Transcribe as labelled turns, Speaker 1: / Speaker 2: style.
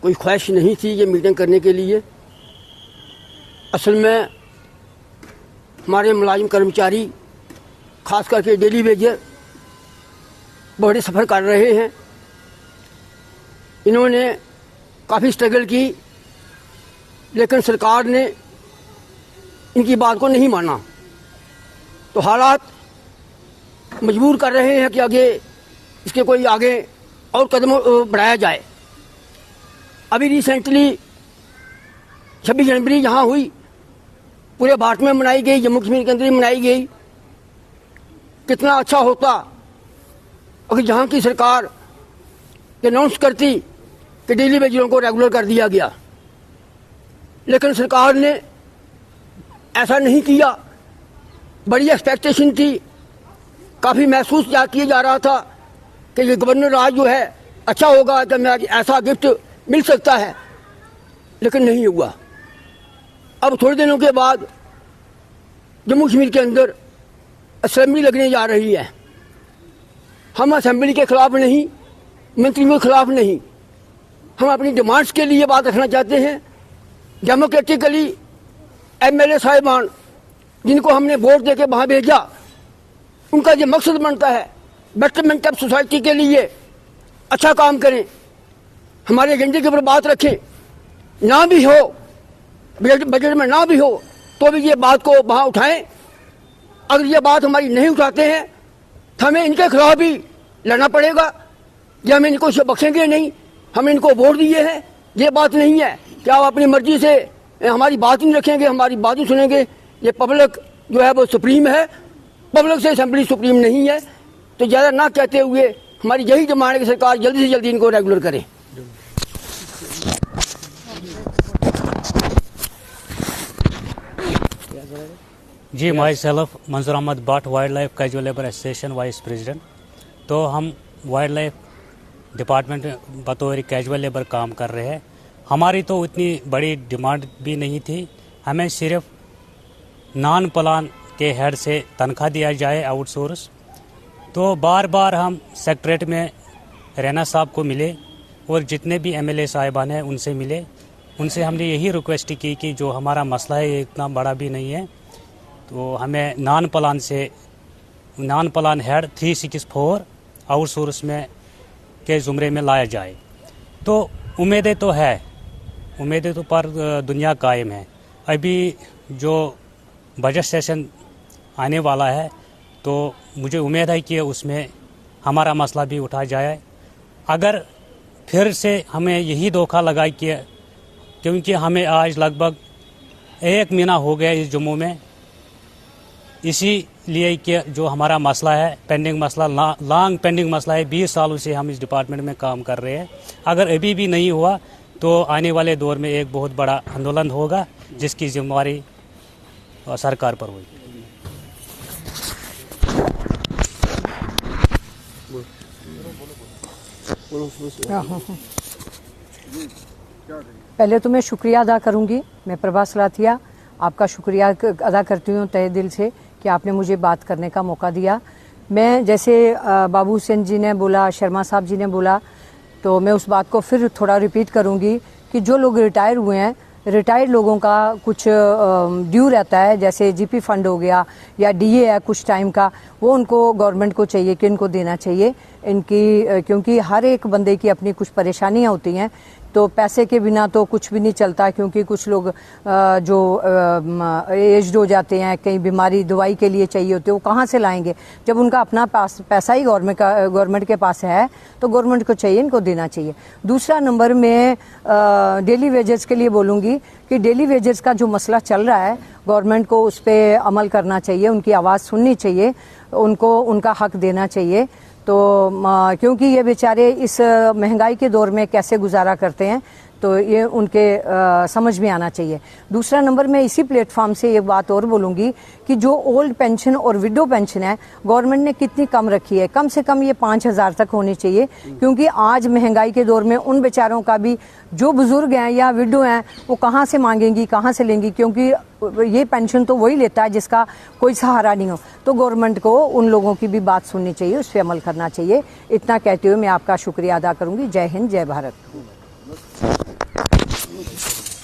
Speaker 1: कोई ख्वाहिश नहीं थी ये मीटिंग करने के लिए। असल में हमारे मुलाजिम कर्मचारी खास करके डेली वेजर बड़े सफ़र कर रहे हैं। इन्होंने काफ़ी स्ट्रगल की, लेकिन सरकार ने इनकी बात को नहीं माना, तो हालात मजबूर कर रहे हैं कि आगे इसके कोई आगे और कदम बढ़ाया जाए। अभी रिसेंटली 26 जनवरी यहाँ हुई, पूरे भारत में मनाई गई, जम्मू कश्मीर के अंदर ही मनाई गई। कितना अच्छा होता अगर यहाँ की सरकार अनाउंस करती कि डेली वेजरों को रेगुलर कर दिया गया, लेकिन सरकार ने ऐसा नहीं किया। बड़ी एक्सपेक्टेशन थी, काफ़ी महसूस किया जा रहा था कि ये गवर्नर राज जो है अच्छा होगा, कि मैं ऐसा गिफ्ट मिल सकता है, लेकिन नहीं हुआ। अब थोड़े दिनों के बाद जम्मू कश्मीर के अंदर असेंबली लगने जा रही है। हम असेंबली के खिलाफ नहीं, मंत्रियों के खिलाफ नहीं, हम अपनी डिमांड्स के लिए बात रखना चाहते हैं। डेमोक्रेटिकली एमएलए साहिबान जिनको हमने वोट देके वहाँ भेजा, उनका ये मकसद बनता है बेटरमेंट ऑफ सोसाइटी के लिए अच्छा काम करें, हमारे एजेंडे के ऊपर बात रखें। ना भी हो बजट में, ना भी हो तो भी ये बात को वहाँ उठाएं। अगर ये बात हमारी नहीं उठाते हैं तो हमें इनके खिलाफ भी लड़ना पड़ेगा। ये हम इनको बख्शेंगे नहीं, हमने इनको वोट दिए हैं। ये बात नहीं है कि आप अपनी मर्जी से हमारी बात नहीं रखेंगे, हमारी बात नहीं सुनेंगे। ये पब्लिक जो है वो सुप्रीम है, पब्लिक से असेंबली सुप्रीम नहीं है। तो ज़्यादा ना कहते हुए हमारी यही डिमांड है कि सरकार जल्दी से जल्दी इनको रेगुलर करे।
Speaker 2: जी, myself Manzoor Ahmad Bhat, wild life casual labour association vice president. तो हम वाइल्ड लाइफ डिपार्टमेंट में बतौर कैजुअल लेबर काम कर रहे हैं। हमारी तो इतनी बड़ी डिमांड भी नहीं थी, हमें सिर्फ नॉन प्लान के हेड से तनख्वाह दिया जाए आउटसोर्स। तो बार बार हम सेक्रेटरीट में रैना साहब को मिले और जितने भी एमएलए साहिबान हैं उनसे मिले। उनसे हमने यही रिक्वेस्ट की कि जो हमारा मसला है ये इतना बड़ा भी नहीं है, तो हमें नॉन प्लान हेड 364 आउटसोर्स में के ज़ुमरे में लाया जाए। तो उम्मीदें तो है, उम्मीदें तो पर दुनिया कायम है। अभी जो बजट सेशन आने वाला है तो मुझे उम्मीद है कि उसमें हमारा मसला भी उठाया जाए। अगर फिर से हमें यही धोखा लगा कि क्योंकि हमें आज लगभग 1 महीना हो गया इस जम्मू में, इसीलिए कि जो हमारा मसला है पेंडिंग मसला, लॉन्ग पेंडिंग मसला है, 20 सालों से हम इस डिपार्टमेंट में काम कर रहे हैं। अगर अभी भी नहीं हुआ तो आने वाले दौर में एक बहुत बड़ा आंदोलन होगा जिसकी जिम्मेवारी सरकार पर होगी।
Speaker 3: पहले तो मैं शुक्रिया अदा करूंगी, मैं प्रभा सलाथिया आपका शुक्रिया अदा करती हूँ तहे दिल से कि आपने मुझे बात करने का मौका दिया। मैं जैसे बाबू हुसैन जी ने बोला, शर्मा साहब जी ने बोला, तो मैं उस बात को फिर थोड़ा रिपीट करूंगी कि जो लोग रिटायर हुए हैं, रिटायर्ड लोगों का कुछ ड्यू रहता है, जैसे जीपी फंड हो गया या डीए है कुछ टाइम का, वो उनको गवर्नमेंट को चाहिए कि इनको देना चाहिए इनकी, क्योंकि हर एक बंदे की अपनी कुछ परेशानियां होती हैं। तो पैसे के बिना तो कुछ भी नहीं चलता, क्योंकि कुछ लोग जो एज्ड हो जाते हैं, कहीं बीमारी दवाई के लिए चाहिए होती है, वो कहाँ से लाएंगे जब उनका अपना पैसा ही गवर्नमेंट के पास है, तो गवर्नमेंट को चाहिए इनको देना चाहिए। दूसरा नंबर में डेली वेजेस के लिए बोलूँगी कि डेली वेजेस का जो मसला चल रहा है, गवर्नमेंट को उस पर अमल करना चाहिए, उनकी आवाज़ सुननी चाहिए, उनको उनका हक देना चाहिए। तो क्योंकि ये बेचारे इस महंगाई के दौर में कैसे गुजारा करते हैं, तो ये उनके समझ में आना चाहिए। दूसरा नंबर में इसी प्लेटफॉर्म से एक बात और बोलूँगी कि जो ओल्ड पेंशन और विडो पेंशन है, गवर्नमेंट ने कितनी कम रखी है, कम से कम ये 5,000 तक होनी चाहिए, क्योंकि आज महंगाई के दौर में उन बेचारों का भी, जो बुजुर्ग हैं या विडो हैं, वो कहाँ से मांगेंगी, कहाँ से लेंगी, क्योंकि ये पेंशन तो वही लेता है जिसका कोई सहारा नहीं हो। तो गवर्नमेंट को उन लोगों की भी बात सुननी चाहिए, उस पर अमल करना चाहिए। इतना कहते हुए मैं आपका शुक्रिया अदा करूँगी। जय हिंद, जय भारत।
Speaker 1: है।